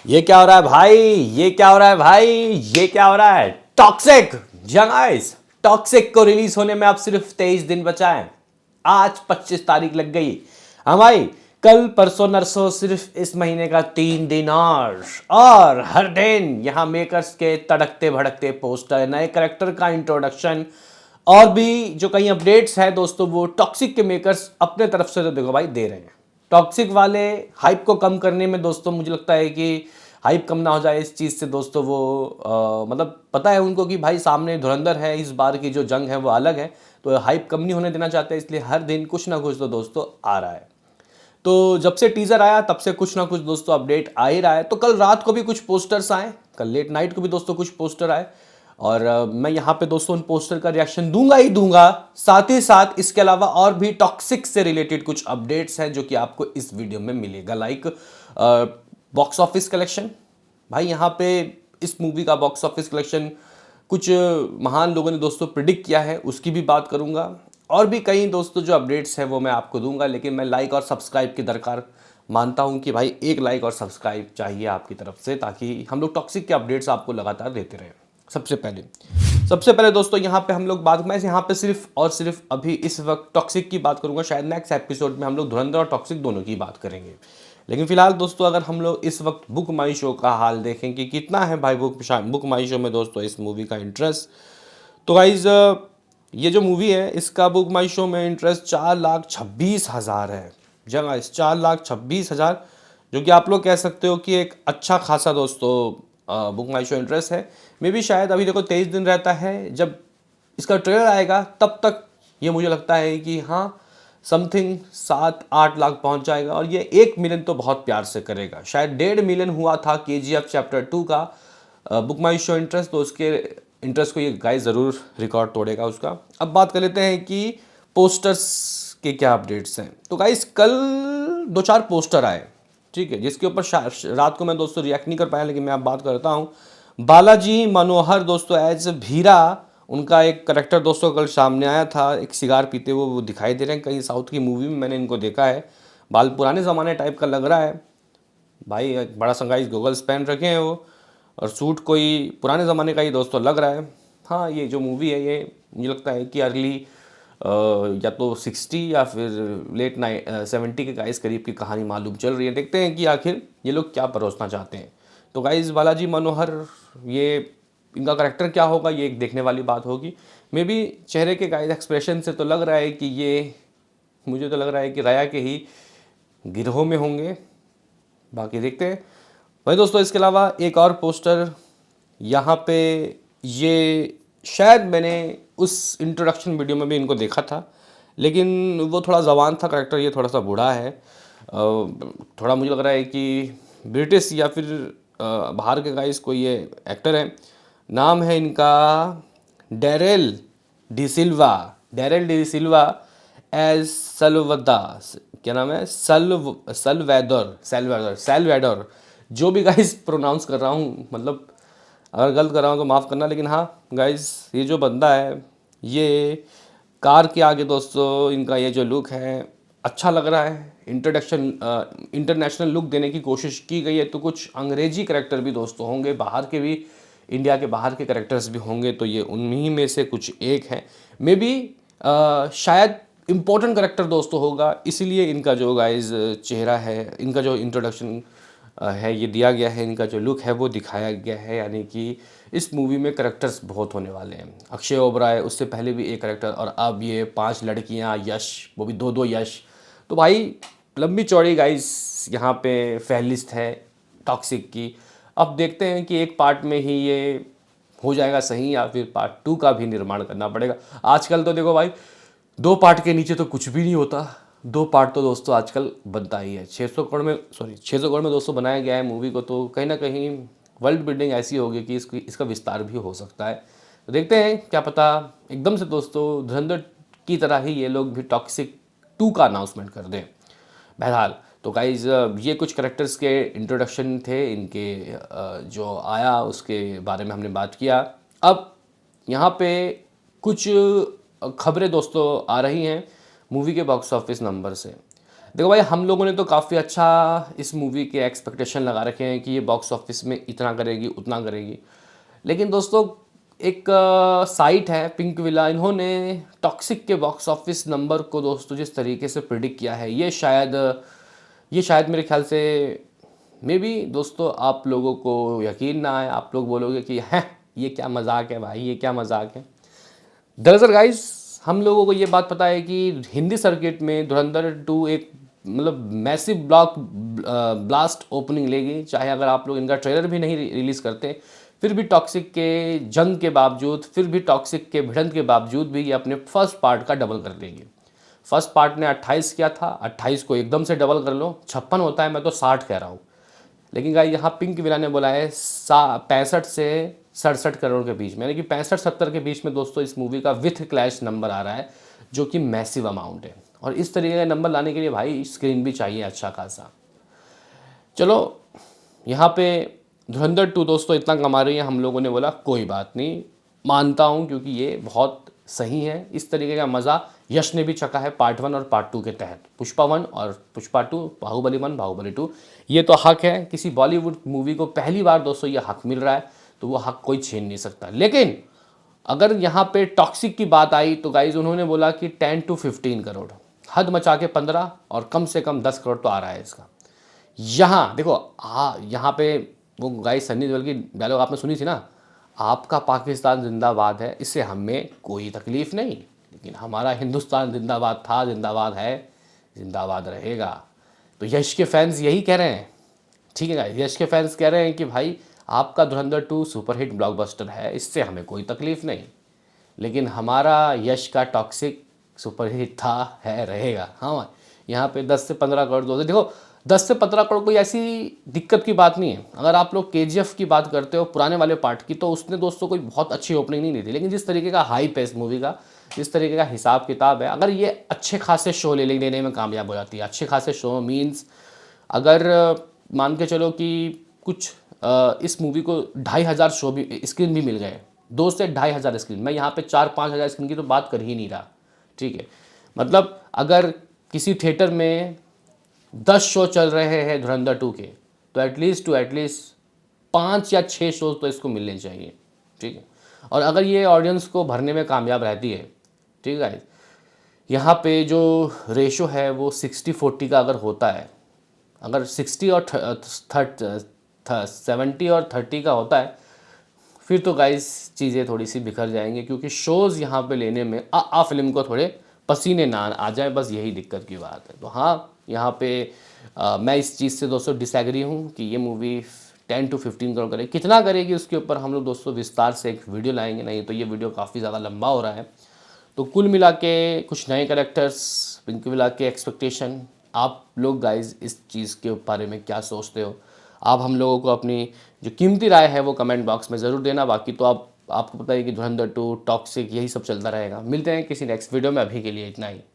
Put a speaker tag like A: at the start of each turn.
A: ये क्या हो रहा है भाई? ये क्या हो रहा है भाई? ये क्या हो रहा है? टॉक्सिक जंगाइस, टॉक्सिक को रिलीज होने में अब सिर्फ 23 दिन बचा है। आज 25 तारीख लग गई। हाँ भाई, कल परसों नरसों सिर्फ इस महीने का 3 दिन और हर दिन यहाँ मेकर्स के तड़कते भड़कते पोस्टर, नए करेक्टर का इंट्रोडक्शन और भी जो कई अपडेट्स है दोस्तों, वो टॉक्सिक के मेकर्स अपने तरफ से तो देखो भाई दे रहे हैं। टॉक्सिक वाले हाइप को कम करने में दोस्तों मुझे लगता है कि हाइप कम ना हो जाए इस चीज़ से दोस्तों, वो मतलब पता है उनको कि भाई सामने धुरंधर है, इस बार की जो जंग है वो अलग है, तो हाइप कम नहीं होने देना चाहते, इसलिए हर दिन कुछ ना कुछ तो दोस्तों आ रहा है। तो जब से टीजर आया तब से कुछ ना कुछ दोस्तों अपडेट आ ही रहा है। तो कल रात को भी कुछ पोस्टर्स आए, कल लेट नाइट को भी दोस्तों कुछ पोस्टर आए, और मैं यहाँ पे दोस्तों उन पोस्टर का रिएक्शन दूंगा ही दूंगा। साथ ही साथ इसके अलावा और भी टॉक्सिक से रिलेटेड कुछ अपडेट्स हैं जो कि आपको इस वीडियो में मिलेगा, लाइक बॉक्स ऑफिस कलेक्शन। भाई यहाँ पे इस मूवी का बॉक्स ऑफिस कलेक्शन कुछ महान लोगों ने दोस्तों प्रिडिक्ट किया है, उसकी भी बात करूंगा। और भी कई दोस्तों जो अपडेट्स हैं वो मैं आपको दूंगा, लेकिन मैं लाइक और सब्सक्राइब की दरकार मानता हूं कि भाई एक लाइक और सब्सक्राइब चाहिए आपकी तरफ से, ताकि हम लोग टॉक्सिक के अपडेट्स आपको लगातार देते रहें। सबसे पहले दोस्तों यहाँ पे हम लोग बात, मैं यहाँ पे सिर्फ और सिर्फ अभी इस वक्त टॉक्सिक की बात करूंगा। शायद नेक्स्ट एपिसोड में हम लोग धुरंधर और टॉक्सिक दोनों की बात करेंगे, लेकिन फिलहाल दोस्तों अगर हम लोग इस वक्त बुक माई शो का हाल देखें कि कितना है भाई बुक माई शो में दोस्तों इस मूवी का इंटरेस्ट, तो गाइज ये जो मूवी है इसका बुक माई शो में इंटरेस्ट 4,26,000 है। जगह इस 4,26,000, जो कि आप लोग कह सकते हो कि एक अच्छा खासा दोस्तों बुक माई शो इंटरेस्ट है। मे बी शायद अभी देखो 23 दिन रहता है, जब इसका ट्रेलर आएगा तब तक ये मुझे लगता है कि हाँ समथिंग 7-8 लाख पहुंच जाएगा, और ये 1 मिलियन तो बहुत प्यार से करेगा। शायद 1.5 मिलियन हुआ था KGF चैप्टर 2 का बुक माई शो इंटरेस्ट, तो उसके इंटरेस्ट को ये गाइस ज़रूर रिकॉर्ड तोड़ेगा उसका। अब बात कर लेते हैं कि पोस्टर्स के क्या अपडेट्स हैं। तो गाइस कल 2-4 पोस्टर आए, ठीक है, जिसके ऊपर रात को मैं दोस्तों रिएक्ट नहीं कर पाया, लेकिन मैं अब बात करता हूँ। बालाजी मनोहर दोस्तों एज भीरा, उनका एक करेक्टर दोस्तों कल सामने आया था, एक सिगार पीते हुए वो दिखाई दे रहे हैं। कहीं साउथ की मूवी में मैंने इनको देखा है। बाल पुराने ज़माने टाइप का लग रहा है भाई, एक बड़ा संगाइज गोगल्स पहन रखे हैं वो, और सूट कोई पुराने ज़माने का ही दोस्तों लग रहा है। हाँ, ये जो मूवी है ये मुझे लगता है कि अर्ली या तो 60 या फिर लेट 70 के गाइस करीब की कहानी मालूम चल रही है। देखते हैं कि आखिर ये लोग क्या परोसना चाहते हैं। तो गाइस बालाजी मनोहर, ये इनका करेक्टर क्या होगा ये एक देखने वाली बात होगी। मे बी चेहरे के गाइस एक्सप्रेशन से तो लग रहा है कि ये, मुझे तो लग रहा है कि राया के ही गिरोह में होंगे, बाकी देखते हैं। वही दोस्तों इसके अलावा एक और पोस्टर यहाँ पे, ये शायद मैंने उस इंट्रोडक्शन वीडियो में भी इनको देखा था, लेकिन वो थोड़ा जवान था करेक्टर, ये थोड़ा सा बूढ़ा है। थोड़ा मुझे लग रहा है कि ब्रिटिश या फिर बाहर के गाइस कोई ये एक्टर है। नाम है इनका डेरेल डी सिल्वा एज सल्वदा, क्या नाम है, सेल्वेडोर। जो भी गाइस प्रोनाउंस कर रहा हूँ, मतलब अगर गलत कर रहा हूँ तो माफ़ करना, लेकिन हाँ गाइस ये जो बंदा है, ये कार के आगे दोस्तों इनका ये जो लुक है अच्छा लग रहा है। इंटरनेशनल लुक देने की कोशिश की गई है, तो कुछ अंग्रेजी करेक्टर भी दोस्तों होंगे, बाहर के भी, इंडिया के बाहर के करेक्टर्स भी होंगे, तो ये उन्हीं में से कुछ एक है। मे बी शायद इम्पोर्टेंट करेक्टर दोस्तों होगा, इसीलिए इनका जो गाइज चेहरा है, इनका जो इंट्रोडक्शन है ये दिया गया है, इनका जो लुक है वो दिखाया गया है। यानी कि इस मूवी में करेक्टर्स बहुत होने वाले हैं। अक्षय ओबराय, उससे पहले भी एक करेक्टर, और अब ये 5 लड़कियां, यश, वो भी 2-2 यश। तो भाई लंबी चौड़ी गाइस यहाँ पे फहरिस्त है टॉक्सिक की। अब देखते हैं कि एक पार्ट में ही ये हो जाएगा सही, या फिर पार्ट 2 का भी निर्माण करना पड़ेगा। आजकल तो देखो भाई 2 पार्ट के नीचे तो कुछ भी नहीं होता। 2 पार्ट तो दोस्तों आजकल बनता ही है। 600 करोड़ में दोस्तों बनाया गया है मूवी को, तो कहीं ना कहीं वर्ल्ड बिल्डिंग ऐसी होगी कि इसका विस्तार भी हो सकता है। तो देखते हैं, क्या पता एकदम से दोस्तों धुरंधर की तरह ही ये लोग भी टॉक्सिक 2 का अनाउंसमेंट कर दें। बहरहाल तो गाइज ये कुछ करेक्टर्स के इंट्रोडक्शन थे, इनके जो आया उसके बारे में हमने बात किया। अब यहाँ पे कुछ खबरें दोस्तों आ रही हैं मूवी के बॉक्स ऑफिस नंबर से। देखो भाई, हम लोगों ने तो काफ़ी अच्छा इस मूवी के एक्सपेक्टेशन लगा रखे हैं कि ये बॉक्स ऑफिस में इतना करेगी उतना करेगी। लेकिन दोस्तों, एक साइट है पिंक विला, इन्होंने टॉक्सिक के बॉक्स ऑफिस नंबर को दोस्तों जिस तरीके से प्रिडिक्ट किया है, ये शायद मेरे ख्याल से मे बी दोस्तों आप लोगों को यकीन ना आए, आप लोग बोलोगे कि हैं ये क्या मजाक है भाई, ये क्या मजाक है। दरअसल गाइस, हम लोगों को ये बात पता है कि हिंदी सर्किट में धुरंधर 2 एक मतलब मैसिव ब्लास्ट ओपनिंग लेगी। चाहे अगर आप लोग इनका ट्रेलर भी नहीं रिलीज़ करते, फिर भी टॉक्सिक के जंग के बावजूद, फिर भी टॉक्सिक के भिड़ंत के बावजूद भी ये अपने फर्स्ट पार्ट का डबल कर लेंगे। फर्स्ट पार्ट ने 28 किया था, 28 को एकदम से डबल कर लो, 56 होता है, मैं तो 60 कह रहा हूँ। लेकिन गाइस यहाँ पिंक विला ने बोला है 65 से 67 करोड़ के बीच में, यानी कि 65-70 के बीच में दोस्तों इस मूवी का विथ क्लैश नंबर आ रहा है, जो कि मैसिव अमाउंट है। और इस तरीके का नंबर लाने के लिए भाई स्क्रीन भी चाहिए अच्छा खासा। चलो, यहाँ पे धुरंधर 2 दोस्तों इतना कमा रही है, हम लोगों ने बोला कोई बात नहीं, मानता हूँ, क्योंकि ये बहुत सही है। इस तरीके का मज़ा यश ने भी चखा है पार्ट 1 और पार्ट 2 के तहत, पुष्पा 1 और पुष्पा 2, बाहुबली 1, बाहुबली 2। ये तो हक है, किसी बॉलीवुड मूवी को पहली बार दोस्तों ये हक मिल रहा है, तो वो हक कोई छीन नहीं सकता। लेकिन अगर यहाँ पे टॉक्सिक की बात आई तो गाइज उन्होंने बोला कि 10 to 15 करोड़, हद मचा के 15 और कम से कम 10 करोड़ तो आ रहा है इसका। यहाँ देखो, यहाँ पे वो गाइस सन्नी देओल की डायलॉग आपने सुनी थी ना, आपका पाकिस्तान जिंदाबाद है, इससे हमें कोई तकलीफ़ नहीं, लेकिन हमारा हिंदुस्तान जिंदाबाद था, जिंदाबाद है, जिंदाबाद रहेगा। तो यश के फैंस यही कह रहे हैं, ठीक है गाइस, यश के फैंस कह रहे हैं कि भाई आपका धुरंधर 2 सुपरहिट ब्लॉकबस्टर है, इससे हमें कोई तकलीफ़ नहीं, लेकिन हमारा यश का टॉक्सिक सुपरहिट था, है, रहेगा। हाँ, यहाँ पे 10 से 15 करोड़ दोस्तों, देखो 10 से 15 करोड़ कोई ऐसी दिक्कत की बात नहीं है। अगर आप लोग केजीएफ की बात करते हो पुराने वाले पार्ट की, तो उसने दोस्तों कोई बहुत अच्छी ओपनिंग नहीं दी थी, लेकिन जिस तरीके का हाइप है इस मूवी का, जिस तरीके का हिसाब किताब है, अगर ये अच्छे खासे शो लेने में कामयाब हो जाती है, अच्छे खासे शो मीन्स अगर मान के चलो कि कुछ इस मूवी को 2,500 शो भी स्क्रीन भी मिल गए, 2 से 2,500 स्क्रीन, मैं यहाँ पे 4-5 हज़ार स्क्रीन की तो बात कर ही नहीं रहा, ठीक है। मतलब अगर किसी थिएटर में 10 शो चल रहे हैं धुरंधर 2 के, तो एटलीस्ट 5 या 6 शो तो इसको मिलने चाहिए, ठीक है। और अगर ये ऑडियंस को भरने में कामयाब रहती है, ठीक है गाइस, यहाँ पे जो रेशो है वो 60-40 का अगर होता है, अगर 60 और 70 और 30 का होता है, फिर तो गाइस चीज़ें थोड़ी सी बिखर जाएंगी, क्योंकि शोज़ यहाँ पे लेने में फिल्म को थोड़े पसीने ना आ जाए, बस यही दिक्कत की बात है। तो हाँ, यहाँ पे मैं इस चीज़ से दोस्तों डिसएग्री हूँ कि ये मूवी 10 to 15 करोड़ करे, कितना करेगी उसके ऊपर हम लोग दोस्तों विस्तार से एक वीडियो लाएंगे, नहीं तो ये वीडियो काफ़ी ज़्यादा लंबा हो रहा है। तो कुल मिला के कुछ नए कैरेक्टर्स, पिंक विला के एक्सपेक्टेशन, आप लोग गाइज इस चीज़ के बारे में क्या सोचते हो? आप हम लोगों को अपनी जो कीमती राय है वो कमेंट बॉक्स में ज़रूर देना। बाकी तो आपको पता है कि धुरंधर 2, टॉक्सिक, यही सब चलता रहेगा। मिलते हैं किसी नेक्स्ट वीडियो में, अभी के लिए इतना ही।